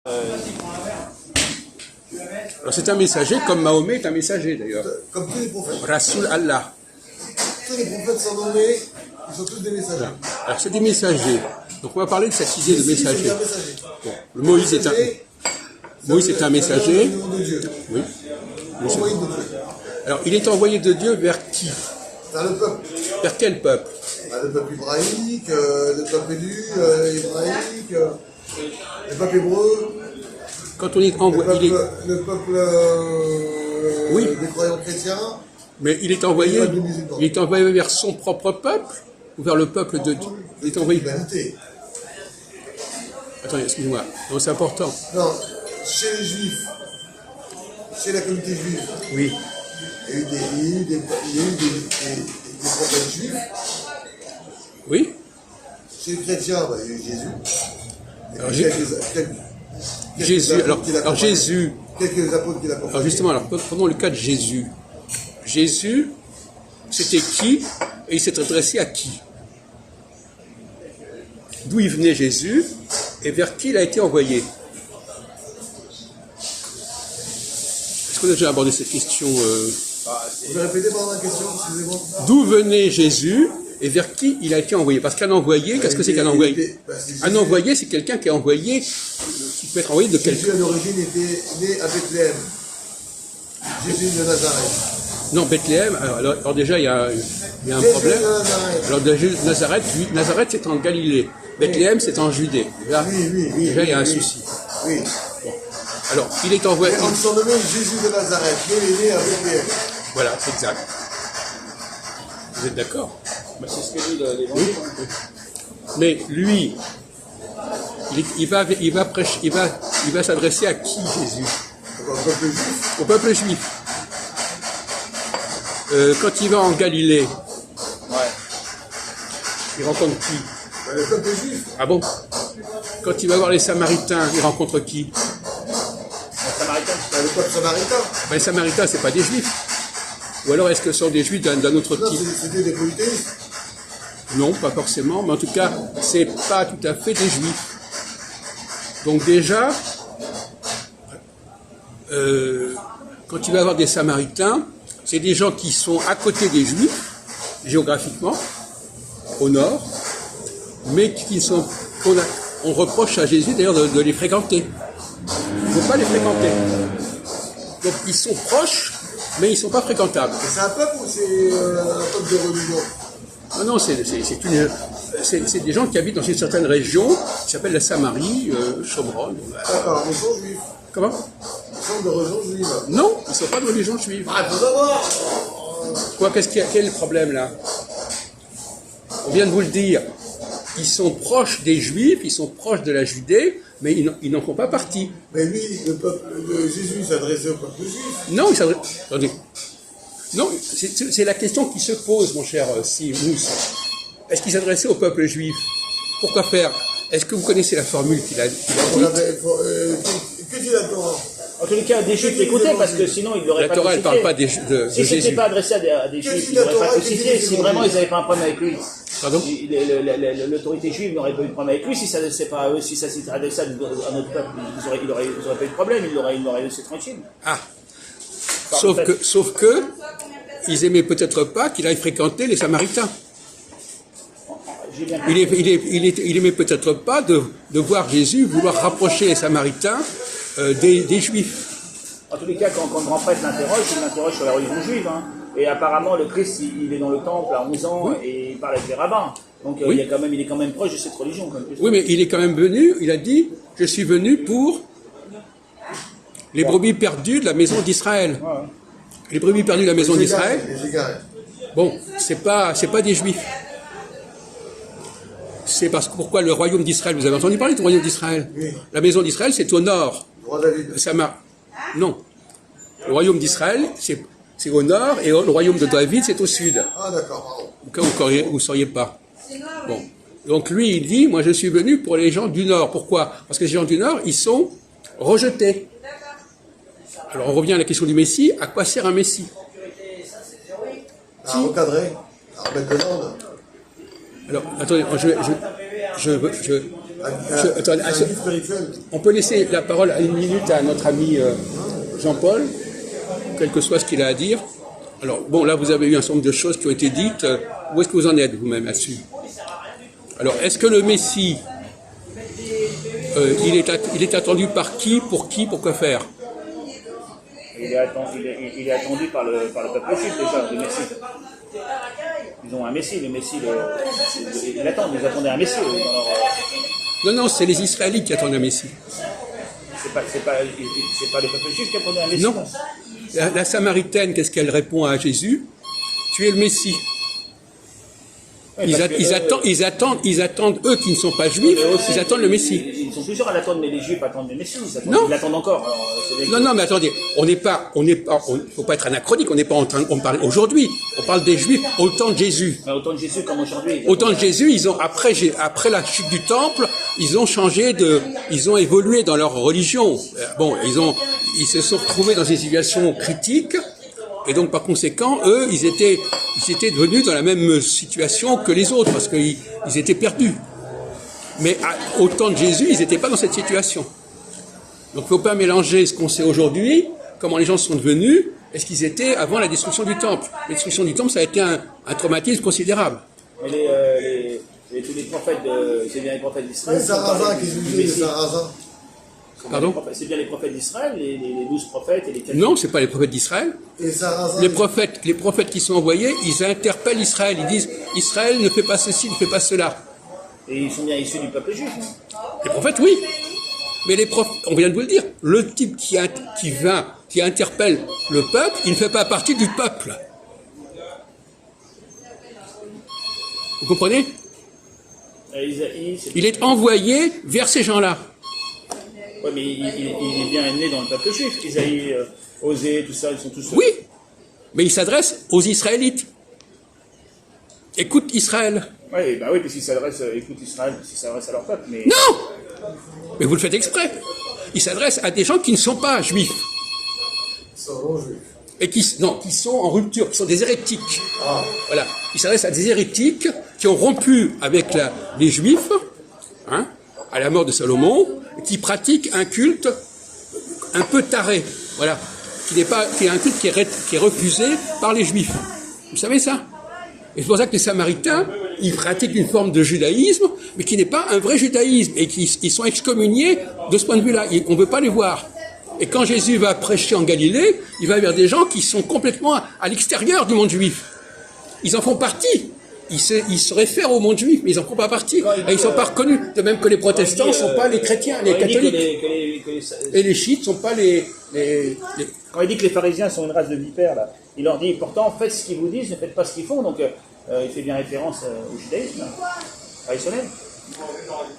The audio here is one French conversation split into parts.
Alors c'est un messager, comme Mahomet est un messager d'ailleurs. Comme tous les prophètes. Rasoul Allah. Tous les prophètes sont nommés, ils sont tous des messagers. Voilà. Alors c'est des messagers. Donc on va parler de cette idée de messager. Bon, le Moïse est un messager. Oui. Envoyé de Dieu. Alors il est envoyé de Dieu vers qui? Vers le peuple. Vers quel peuple? Le peuple ibrahimique, le peuple élu, hébraïque, le peuple hébreu. Quand on est envoyé, Le peuple oui, des croyants chrétiens. mais il est envoyé vers son propre peuple ou vers le peuple de Dieu? Il est envoyé. Attendez, excusez-moi. Non, c'est important. Non, chez les Juifs, chez la communauté juive. Oui. Il y a eu des prophètes juifs. Oui. Chez les chrétiens, il y a eu Jésus. Alors, Jésus. Quelques apôtres qui l'accompagnaient. Alors justement, prenons le cas de Jésus. Jésus, c'était qui et il s'est adressé à qui? D'où il venait Jésus et vers qui il a été envoyé? Est-ce qu'on a déjà abordé cette question Vous pouvez répéter pendant la question, excusez-moi. D'où venait Jésus et vers qui il a été envoyé? Parce qu'un envoyé, qu'est-ce que c'est qu'un envoyé? Un envoyé, c'est quelqu'un qui est envoyé, qui peut être envoyé de quelqu'un. Jésus à l'origine était né à Bethléem. Jésus de Nazareth. Non, Bethléem, alors déjà il y a un problème. Alors Nazareth c'est en Galilée. Bethléem c'est en Judée. Déjà, déjà il y a un souci. Oui. Bon. Alors, il est envoyé. On s'en nommait Jésus de Nazareth, il est né à Bethléem. Voilà, c'est exact. Vous êtes d'accord? C'est ce que dit l'Évangile. Oui. Mais lui, il va s'adresser à qui, Jésus? Au peuple juif. Au peuple juif. Quand il va en Galilée, il rencontre qui? Le peuple juif. Ah bon? Quand il va voir les Samaritains, il rencontre qui? Le peuple samaritain. Ben, les Samaritains, c'est pas des Juifs. Ou alors est-ce que ce sont des Juifs d'un autre Non, type? c'était des polythéistes. Non, pas forcément, mais en tout cas, c'est pas tout à fait des Juifs. Donc déjà, quand il va avoir des Samaritains, c'est des gens qui sont à côté des Juifs, géographiquement, au nord, mais on reproche à Jésus d'ailleurs de les fréquenter. Il ne faut pas les fréquenter. Donc ils sont proches, mais ils ne sont pas fréquentables. C'est un peuple ou c'est un peuple de religion? Non, c'est des gens qui habitent dans une certaine région qui s'appelle la Samarie, Shomron. D'accord, ils sont juifs. Comment? Ils sont de religion juive. Non, ils ne sont pas de religion juive. Ah, il faut savoir. Quoi, quel est le problème là? On vient de vous le dire. Ils sont proches des Juifs, ils sont proches de la Judée, mais ils n'en font pas partie. Mais lui, le peuple de Jésus s'adressait au peuple juif. Non, il s'adresse. Attendez. Non, c'est la question qui se pose, mon cher Mousse. Est-ce qu'il s'adressait au peuple juif? Pourquoi faire? Est-ce que vous connaissez la formule qu'il a dite? Que dit la Torah? En tous les cas, des Juifs l'écoutaient parce que sinon ils l'auraient pas La Torah, elle ne parle pas de Si Jésus. ce n'était pas adressé à des Juifs, ils n'auraient pas crucifié. Si vraiment ils n'avaient pas un problème avec lui. Pardon? L'autorité juive n'aurait pas eu de problème avec lui. Si ça s'était adressé à notre peuple, ils n'auraient pas eu de problème. Ils l'auraient laissé tranquille. Ah. Sauf que, ils aimaient peut-être pas qu'il aille fréquenter les Samaritains. Il aimait peut-être pas de voir Jésus vouloir rapprocher les Samaritains des Juifs. En tous les cas, quand le grand prêtre l'interroge, il l'interroge sur la religion juive. Hein. Et apparemment, le Christ, il est dans le temple à 11 ans et il parle avec les rabbins. Donc il est quand même proche de cette religion. Oui, mais il est quand même venu, il a dit, je suis venu pour les brebis perdues de la maison d'Israël. Ouais. Les brebis perdues de la maison d'Israël, Les égarés. bon, c'est pas des Juifs. C'est parce que pourquoi le royaume d'Israël, vous avez entendu parler du royaume d'Israël? Oui. La maison d'Israël, c'est au nord. Roi David. Non. Le royaume d'Israël, c'est au nord, et le royaume de David, c'est au sud. Ah d'accord, pardon. Au cas où vous ne sauriez pas. Bon. Donc lui, il dit, moi je suis venu pour les gens du nord. Pourquoi? Parce que les gens du nord, ils sont rejetés. Alors on revient à la question du Messie. À quoi sert un Messie? À recadrer, à remettre de l'ordre. Alors, attendez, Attendez, un juif spirituel. on peut laisser la parole à une minute à notre ami Jean-Paul, quel que soit ce qu'il a à dire. Alors, bon, là, vous avez eu un certain nombre de choses qui ont été dites. Où est-ce que vous en êtes, vous-même, là-dessus? Alors, est-ce que le Messie, il est attendu par qui, pourquoi faire? Il est attendu par le peuple juif déjà, le Messie. Ils ont un Messie, le Messie, ils attendaient un Messie dans leur... Non, c'est les Israélites qui attendent un Messie. C'est pas le peuple juif qui attendait un Messie. Non. La Samaritaine, qu'est-ce qu'elle répond à Jésus? Tu es le Messie. Ouais, Ils attendent, eux qui ne sont pas juifs, ils attendent le Messie. Ils sont plusieurs à l'attendre, mais les juifs attendent le Messie. Non. Ils l'attendent encore. Alors, Non, mais attendez, faut pas être anachronique, on n'est pas en train, on parle aujourd'hui, on parle des juifs au temps de Jésus. Mais autant de Jésus comme aujourd'hui. Au temps de Jésus, ils ont, après la chute du temple, ils ont ils ont évolué dans leur religion. Bon, ils se sont retrouvés dans des situations critiques, et donc par conséquent, eux, ils étaient devenus dans la même situation que les autres, parce qu'ils étaient perdus. Mais au temps de Jésus, ils n'étaient pas dans cette situation. Donc il ne faut pas mélanger ce qu'on sait aujourd'hui, comment les gens sont devenus, et ce qu'ils étaient avant la destruction du temple. La destruction du temple, ça a été un traumatisme considérable. Mais tous les prophètes, c'est bien les prophètes d'Israël. Les Sarrasins qui jugeaient les Sarrasins. Pardon? C'est bien les prophètes d'Israël, les 12 prophètes et les 4... Non, c'est pas les prophètes d'Israël. Et Sarrasins. Les prophètes qui sont envoyés, ils interpellent Israël. Ils disent, Israël ne fait pas ceci, ne fait pas cela. Et ils sont bien issus du peuple juif. Non? Les prophètes, oui. Mais les prophètes, on vient de vous le dire, le type qui interpelle le peuple, il ne fait pas partie du peuple. Vous comprenez? Isaïe, Il est envoyé vers ces gens-là. Oui, mais il est bien né dans le peuple juif. Isaïe, Osée, tout ça, ils sont tous... Oui, mais il s'adresse aux Israélites. Écoute Israël. Oui, bah oui, parce qu'il s'adresse, écoute Israël, parce qu'il s'adresse à leur peuple, mais... Non! Mais vous le faites exprès. Il s'adresse à des gens qui ne sont pas juifs. Sans juifs. Et qui sont en rupture, qui sont des hérétiques. Ah. Voilà. Il s'adresse à des hérétiques qui ont rompu avec les juifs, hein, à la mort de Salomon, et qui pratiquent un culte un peu taré. Voilà. Qui est un culte qui est refusé par les juifs. Vous savez ça? Et c'est pour ça que les Samaritains, ils pratiquent une forme de judaïsme, mais qui n'est pas un vrai judaïsme, et ils sont excommuniés de ce point de vue-là. On ne veut pas les voir. Et quand Jésus va prêcher en Galilée, il va vers des gens qui sont complètement à l'extérieur du monde juif. Ils en font partie. Ils se réfèrent au monde juif, mais ils n'en font pas partie. Et ils ne sont pas reconnus. De même que les protestants ne sont pas les chrétiens, les catholiques. Et les chiites ne sont pas les... Quand il dit que les pharisiens sont une race de vipères, là, il leur dit, pourtant, faites ce qu'ils vous disent, ne faites pas ce qu'ils font. Donc, il fait bien référence au judaïsme traditionnel.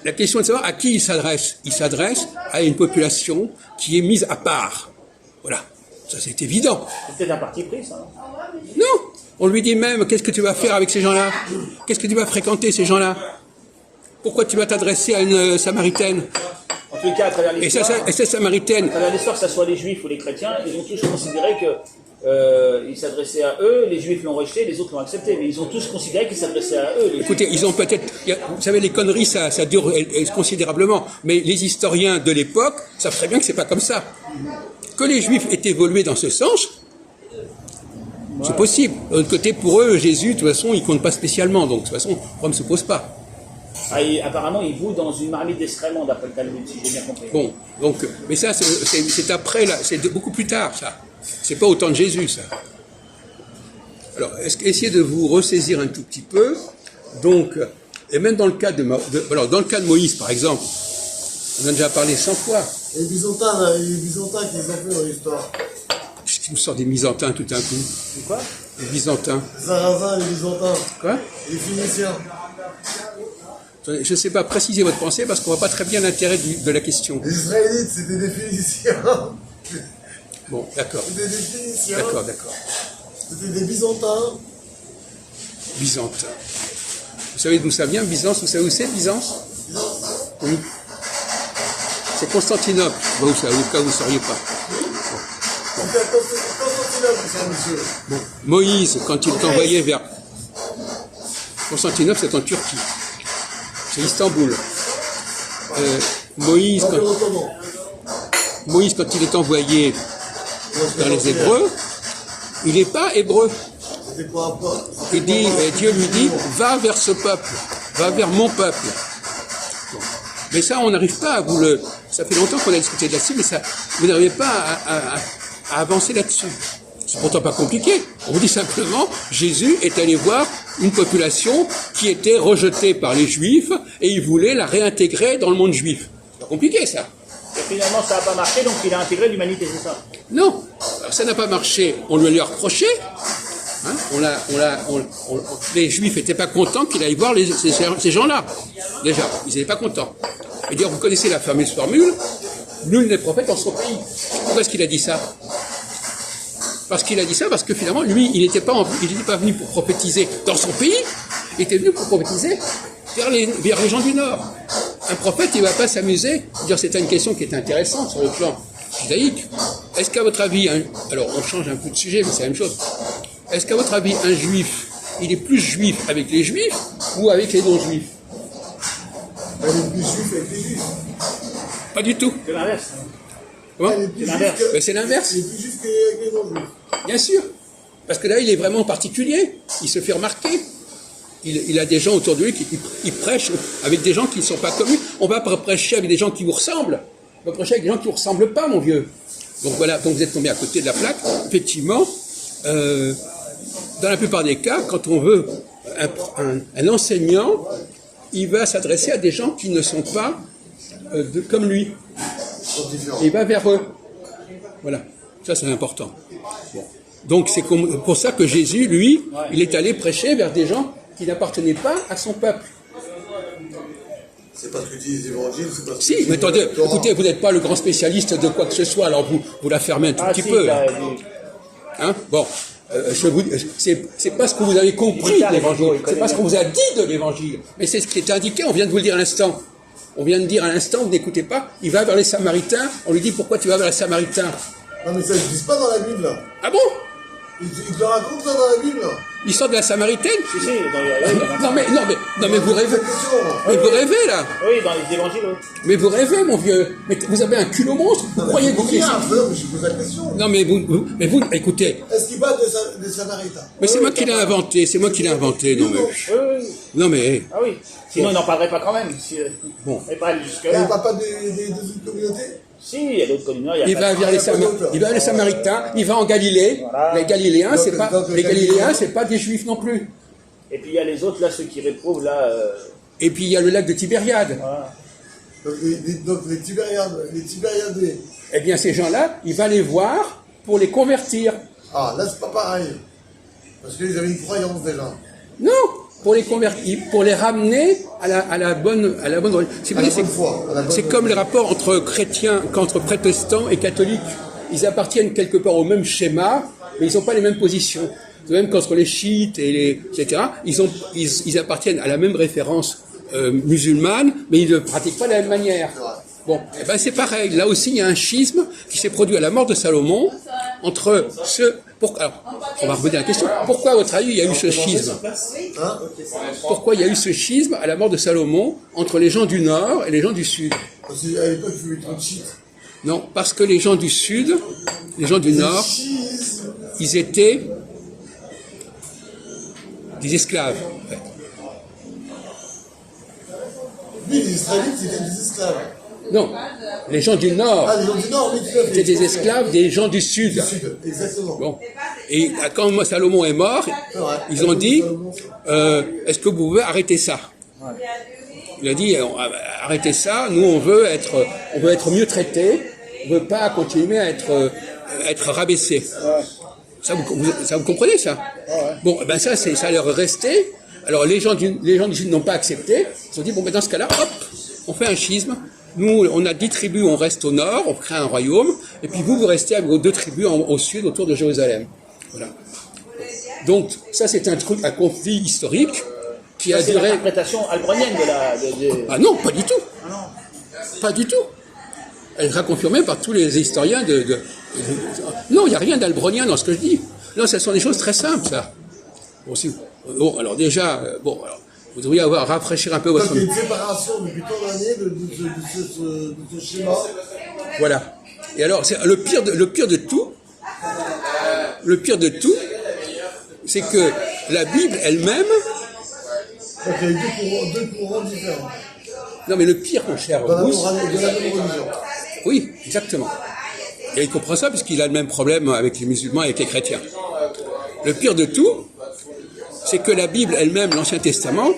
La question est de savoir à qui il s'adresse. Il s'adresse à une population qui est mise à part. Voilà. Ça, c'est évident. C'est peut-être un parti pris, ça. Non. On lui dit même, qu'est-ce que tu vas faire avec ces gens-là? Qu'est-ce que tu vas fréquenter, ces gens-là? Pourquoi tu vas t'adresser à une Samaritaine? En tout cas, à travers l'histoire... Et cette Samaritaine... À travers l'histoire, que ce soit les Juifs ou les chrétiens, ils ont tous considéré que il s'adressait à eux, les Juifs l'ont rejeté, les autres l'ont accepté, mais ils ont tous considéré qu'il s'adressait à eux. Écoutez, ils ont peut-être... Vous savez, les conneries, ça dure considérablement, mais les historiens de l'époque savent très bien que c'est pas comme ça. Que les Juifs aient évolué dans ce sens, c'est possible. De l'autre côté, pour eux, Jésus, de toute façon, il compte pas spécialement, donc de toute façon, le problème ne se pose pas. Ah, apparemment, il bout dans une marmite d'excréments, d'après le Talmud, si j'ai bien compris. Bon, donc, mais ça, c'est après, là, c'est beaucoup plus tard, ça. C'est pas au temps de Jésus, ça. Alors, essayez de vous ressaisir un tout petit peu. Donc, et même dans le cas alors, dans le cas de Moïse, par exemple, on en a déjà parlé 100 fois. Et les Byzantins qu'ils ont fait dans l'histoire. Qu'est-ce qui nous sort des Byzantins tout d'un coup? C'est quoi? Les Byzantins. Les Sarrasins, les Byzantins. Quoi? Les Phéniciens. Je ne sais pas préciser votre pensée parce qu'on ne voit pas très bien l'intérêt de la question. Les Israélites, c'était des Phéniciens. Bon, d'accord. C'était des Phéniciens. D'accord. C'était des Byzantins. Byzantins. Vous savez d'où ça vient, Byzance? Vous savez où c'est, Byzance? Oui. C'est Constantinople. Bon, au cas où vous ne sauriez pas. C'était à Constantinople, ça, monsieur. Bon. Moïse, quand il est envoyé vers... Constantinople, c'est en Turquie. C'est Istanbul. Moïse, L'Empire ottoman. Moïse, quand il est envoyé dans les Hébreux, il n'est pas hébreu. C'était quoi pas? Il dit, Dieu lui dit, va vers ce peuple, va vers mon peuple. Bon. Mais ça, on n'arrive pas à vous le... Ça fait longtemps qu'on a discuté là-dessus, mais ça, vous n'arrivez pas à avancer là-dessus. C'est pourtant pas compliqué. On vous dit simplement, Jésus est allé voir une population qui était rejetée par les Juifs et il voulait la réintégrer dans le monde juif. C'est pas compliqué, ça. Et finalement, ça n'a pas marché, donc il a intégré l'humanité, c'est ça? Non. Alors, ça n'a pas marché. On lui a reproché. Hein, les Juifs n'étaient pas contents qu'il aille voir ces gens-là. Déjà, ils n'étaient pas contents. Et d'ailleurs, vous connaissez la fameuse formule, nul n'est prophète dans son pays. Pourquoi est-ce qu'il a dit ça? Parce qu'il a dit ça, parce que finalement, lui, il n'était pas venu pour prophétiser dans son pays, il était venu pour prophétiser vers les gens du Nord. Un prophète, il ne va pas s'amuser. C'est une question qui est intéressante sur le plan judaïque. Est-ce qu'à votre avis, alors on change un peu de sujet, mais c'est la même chose. Est-ce qu'à votre avis, un juif, il est plus juif avec les juifs ou avec les non-juifs? Elle est plus juif avec les juifs. Pas du tout. C'est l'inverse. Comment? Elle est plus l'inverse. juif que- Ben, c'est l'inverse. Elle est plus juif qu'avec les non-juifs. Bien sûr. Parce que là, il est vraiment particulier. Il se fait remarquer. Il a des gens autour de lui qui prêchent avec des gens qui ne sont pas comme lui. On va pas prêcher avec des gens qui vous ressemblent. On va prêcher avec des gens qui ne vous ressemblent pas, mon vieux. Donc voilà, donc vous êtes tombé à côté de la plaque. Effectivement, dans la plupart des cas, quand on veut un enseignant, il va s'adresser à des gens qui ne sont pas comme lui. Ils sont différents. Et il va vers eux. Voilà, ça c'est important. Bon. Donc c'est pour ça que Jésus, lui, il est allé prêcher vers des gens qui n'appartenaient pas à son peuple. C'est pas ce que disent les évangiles, c'est pas ce que Si, dit mais attendez, le Torah. écoutez, vous n'êtes pas le grand spécialiste de quoi que ce soit, alors vous la fermez un tout petit si, peu. il a Là. dit- Hein, bon, c'est pas ce que vous avez compris de l'évangile, c'est pas ce qu'on vous a dit de l'évangile, mais c'est ce qui est indiqué, on vient de vous le dire à l'instant. On vient de dire à l'instant, vous n'écoutez pas, il va vers les Samaritains, on lui dit pourquoi tu vas vers les Samaritains? Non, mais ça, ils disent pas dans la Bible, là. Ah bon? Ils te racontent ça dans la Bible, là. L'histoire de la Samaritaine? Si, si, dans les, Non mais vous rêvez, Cette question, là. mais vous rêvez là, oui, dans les évangiles, oui. mais vous rêvez mon vieux, mais vous avez un culot monstre, vous croyez que vous Rien, mais je pose la question. Non mais vous, écoutez, Est-ce qu'ils parlent des Samaritains? mais c'est moi qui l'ai inventé, c'est moi qui l'ai inventé, non mais, Oui, oui. non mais, Ah oui. Sinon, il n'en parlerait pas quand même. Si, Bon. il pas Il jusque-là. ne parle pas des autres communautés? Si, il y a d'autres communautés. il va vers les Samaritains, il va en Galilée, Voilà. les Galiléens, Donc, c'est pas, donc, les les Galiléens, Galiléens, c'est pas des Juifs non plus. Et puis il y a les autres, là, ceux qui réprouvent, là. Et puis il y a le lac de Tibériade. Voilà. Donc les Tibériadés. Eh bien ces gens-là, il va les voir pour les convertir. Ah, là, c'est pas pareil. Parce qu'ils avaient une croyance déjà. Non, pour les convertir, pour les ramener à la bonne. Si vous À la voulez, bonne foi, à la bonne- c'est comme les rapports entre chrétiens, qu'entre protestants et catholiques. Ils appartiennent quelque part au même schéma, mais ils n'ont pas les mêmes positions. De même qu'entre les chiites et les etc., ils appartiennent à la même référence musulmane, mais ils ne pratiquent pas de la même manière. Bon, eh ben c'est pareil. Là aussi, il y a un schisme qui s'est produit à la mort de Salomon entre ceux. Alors, on va revenir à la question. Pourquoi, à votre avis, il y a eu ce schisme? Hein? Pourquoi il y a eu ce schisme à la mort de Salomon entre les gens du Nord et les gens du Sud? Parce qu'à l'époque, il fallait trop de shit. Non, parce que les gens du Sud, les gens du Nord, Schisme. ils étaient des esclaves. En fait. Oui, les Israélites, c'était des esclaves. Non, les gens du Nord Ah, les gens du Nord, oui, tout à fait. étaient des esclaves des gens du Sud. Du Sud, exactement. Bon. Et quand Salomon est mort, C'est vrai. ils ont dit est-ce que vous pouvez arrêter ça? Il a dit arrêtez ça, nous on veut être mieux traités, on ne veut pas continuer à être rabaissés. Ça vous comprenez ça? Bon, ben ça leur est resté. Alors les gens du Sud n'ont pas accepté. Ils ont dit bon, ben dans ce cas-là, hop, on fait un schisme. Nous, on a 10 tribus, on reste au nord, on crée un royaume, et puis vous restez avec vos 2 tribus au sud, autour de Jérusalem. Voilà. Donc ça, c'est un conflit historique qui a C'est duré. l'interprétation albronienne de Ah non, pas du tout. Pas du tout. Elle sera confirmée par tous les historiens Non, il n'y a rien d'albronien dans ce que je dis. Non, ce sont des choses très simples, ça. Bon, alors déjà, Vous devriez rafraîchir un peu Donc votre... il y a une séparation depuis tant d'années de ce schéma. Voilà. Et alors, c'est le pire de tout, c'est que la Bible elle-même... Donc il y a eu deux courants différents. Non, mais le pire, mon cher De la Bruce... même religion. Oui, exactement. Et il comprend ça puisqu'il a le même problème avec les musulmans et avec les chrétiens. Le pire de tout, c'est que la Bible elle-même, l'Ancien Testament,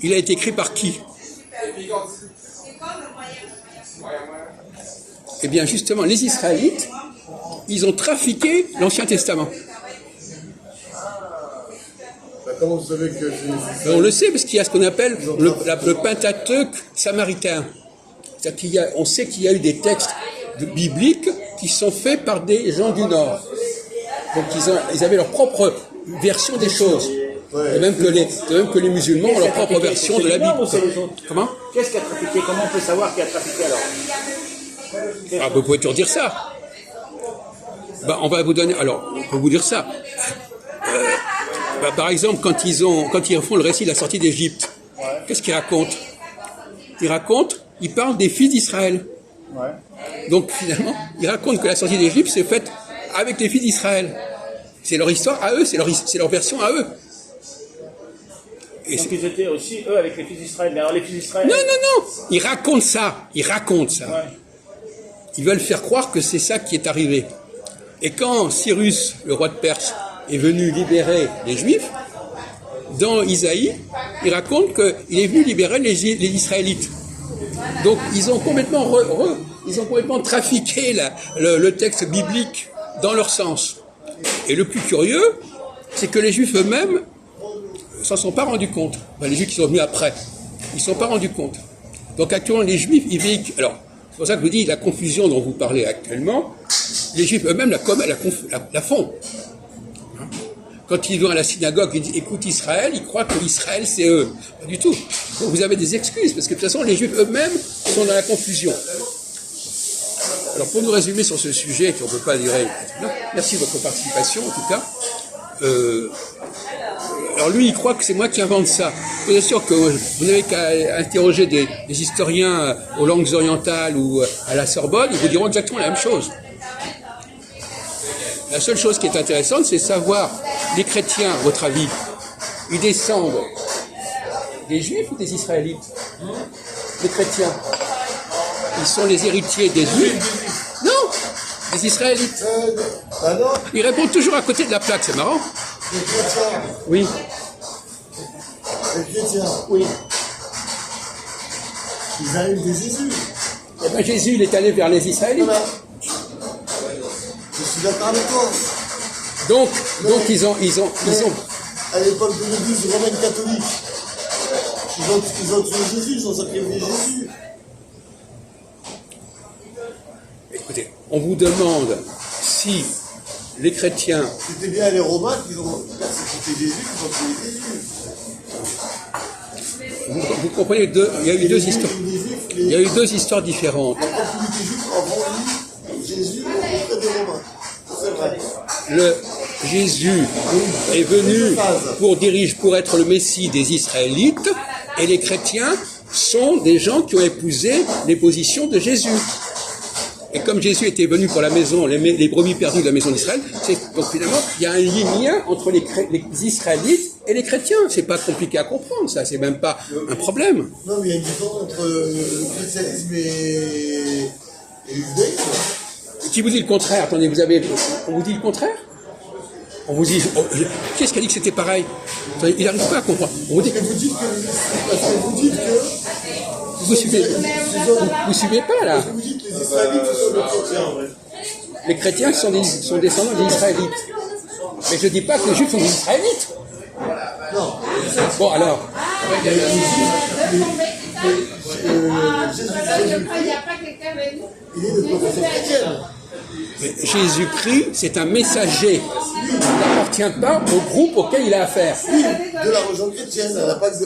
il a été écrit par qui? Eh bien, justement, les Israélites, ils ont trafiqué l'Ancien Testament. Comment vous savez que On le sait parce qu'il y a ce qu'on appelle le Pentateuque samaritain. C'est-à-dire on sait qu'il y a eu des textes bibliques qui sont faits par des gens du Nord. Donc ils avaient leur propre version des choses. Ouais. De même que les musulmans ont leur propre version de la Bible. Comment? Qu'est-ce qui a trafiqué? Comment on peut savoir qui a trafiqué alors? Ah, vous pouvez toujours dire ça. Ben, on va vous donner. Alors, on peut vous dire ça. Par exemple, quand ils font le récit de la sortie d'Égypte, qu'est-ce qu'ils racontent? Ils parlent des fils d'Israël. Ouais. Donc finalement, ils racontent que la sortie d'Égypte s'est faite avec les fils d'Israël. C'est leur histoire à eux, c'est leur version à eux. Et donc ils étaient aussi, eux, avec les fils d'Israël. Mais alors les fils d'Israël... Non, ils racontent ça. Ouais. Ils veulent faire croire que c'est ça qui est arrivé. Et quand Cyrus, le roi de Perse, est venu libérer les Juifs, dans Isaïe, il raconte qu'il est venu libérer les Israélites. Donc ils ont complètement trafiqué le texte biblique dans leur sens. Et le plus curieux, c'est que les Juifs eux-mêmes s'en sont pas rendus compte. Enfin, les Juifs qui sont venus après, ils s'en sont pas rendus compte. Donc actuellement, les Juifs, ils véhiculent... Alors, c'est pour ça que je vous dis, la confusion dont vous parlez actuellement, les Juifs eux-mêmes la font. Quand ils vont à la synagogue, ils disent « Écoute Israël », ils croient que Israël, c'est eux. Pas du tout. Donc vous avez des excuses, parce que de toute façon, les Juifs eux-mêmes sont dans la confusion. Alors pour nous résumer sur ce sujet, qu'on ne peut pas dire... Merci de votre participation, en tout cas. Alors lui, il croit que c'est moi qui invente ça. Bien sûr que vous n'avez qu'à interroger des historiens aux langues orientales ou à la Sorbonne, ils vous diront exactement la même chose. La seule chose qui est intéressante, c'est savoir, les chrétiens, à votre avis, ils descendent des Juifs ou des Israélites? Les chrétiens. Ils sont les héritiers des Juifs? Non, des Israélites. Ah non, Ils répondent toujours à côté de la plaque, c'est marrant. les chrétiens. Oui. Les chrétiens. Oui. Ils arrivent de Jésus. Eh bien, Jésus, il est allé vers les Israélites. Voilà. Je suis d'accord avec toi. Donc ils ont. À l'époque de l'église romaine catholique, ils ont tué Jésus, ils ont sacrifié Jésus. Écoutez, on vous demande si les chrétiens. C'était bien les Romains qui ont persécuté Jésus, qui ont tué Jésus. Vous comprenez, il y a eu deux histoires. Il y a eu deux histoires différentes. La communauté juive a vendu Jésus auprès des Romains. C'est vrai. Jésus est venu pour être le Messie des Israélites, et les chrétiens sont des gens qui ont épousé les positions de Jésus. Et comme Jésus était venu pour la maison, les brebis perdues de la maison d'Israël, donc finalement, il y a un lien entre les Israélites et les chrétiens. C'est pas compliqué à comprendre, ça, c'est même pas un problème. Non, mais il y a une différence entre le christianisme et le judaïsme. Qui vous dit le contraire? Attendez, on vous dit le contraire? On vous dit, qui est-ce qui a dit que c'était pareil? Attendez, il n'arrive pas à comprendre. On vous dit, Parce que vous dites que vous suivez pas là. vous dites que les Israélites sont des chrétiens. Les chrétiens sont descendants des Israélites. Mais je ne dis pas que les Juifs sont des Israélites. Non. Bon alors, Il est de confession chrétienne. mais Jésus-Christ, c'est un messager. Il n'appartient pas au groupe auquel il a affaire. De la religion chrétienne, elle n'a pas de.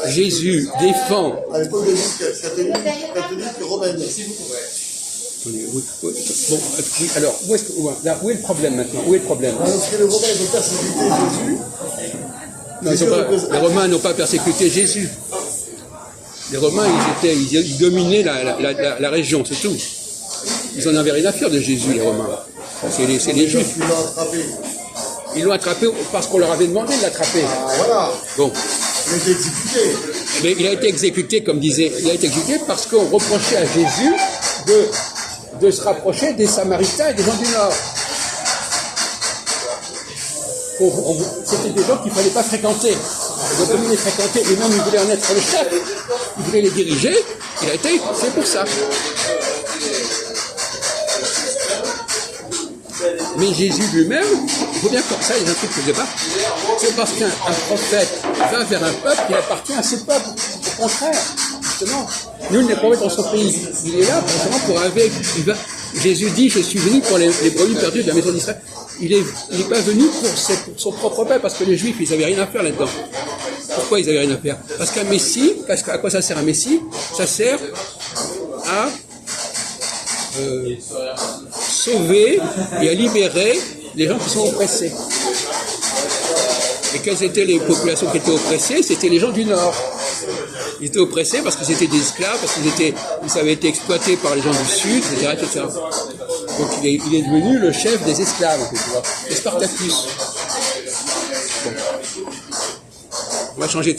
Jésus défend. À l'époque de l'Église catholique romaine. Attendez, oui, bon, oui, alors, où est le problème maintenant? Où est le problème? Parce que les Romains ils ont persécuté Jésus. Non, les Romains n'ont pas persécuté Jésus. Les Romains, ils dominaient la région, c'est tout. Ils en avaient rien à faire de Jésus, les Romains. C'est les Juifs. Ils l'ont attrapé. Ils l'ont attrapé parce qu'on leur avait demandé de l'attraper. Ah, voilà. Bon. Il a été exécuté. Mais il a été exécuté, comme disait, il a été exécuté parce qu'on reprochait à Jésus de se rapprocher des Samaritains et des gens du Nord. C'était des gens qu'il ne fallait pas fréquenter. Donc comme il les fréquentait, et même il voulait en être le chef, il voulait les diriger, c'est pour ça. Mais Jésus lui-même, il faut bien faire ça, il y a un truc que je ne sais pas, c'est parce qu'un prophète va vers un peuple qui appartient à ce peuple. Au contraire, justement, nous, les prophètes dans son pays, il est là justement pour avec. Jésus dit, je suis venu pour les brebis perdues de la maison d'Israël. Il n'est pas venu pour son propre peuple, parce que les Juifs, ils n'avaient rien à faire là-dedans. Pourquoi ils n'avaient rien à faire? Parce qu'un Messie, à quoi ça sert un Messie? Ça sert à sauver et à libérer les gens qui sont oppressés. Et quelles étaient les populations qui étaient oppressées? C'était les gens du Nord. Ils étaient oppressés parce qu'ils étaient des esclaves, parce qu'ils avaient été exploités par les gens du Sud, etc. Donc il est devenu le chef des esclaves, tu vois, le Spartacus. Bon. On va changer de sujet.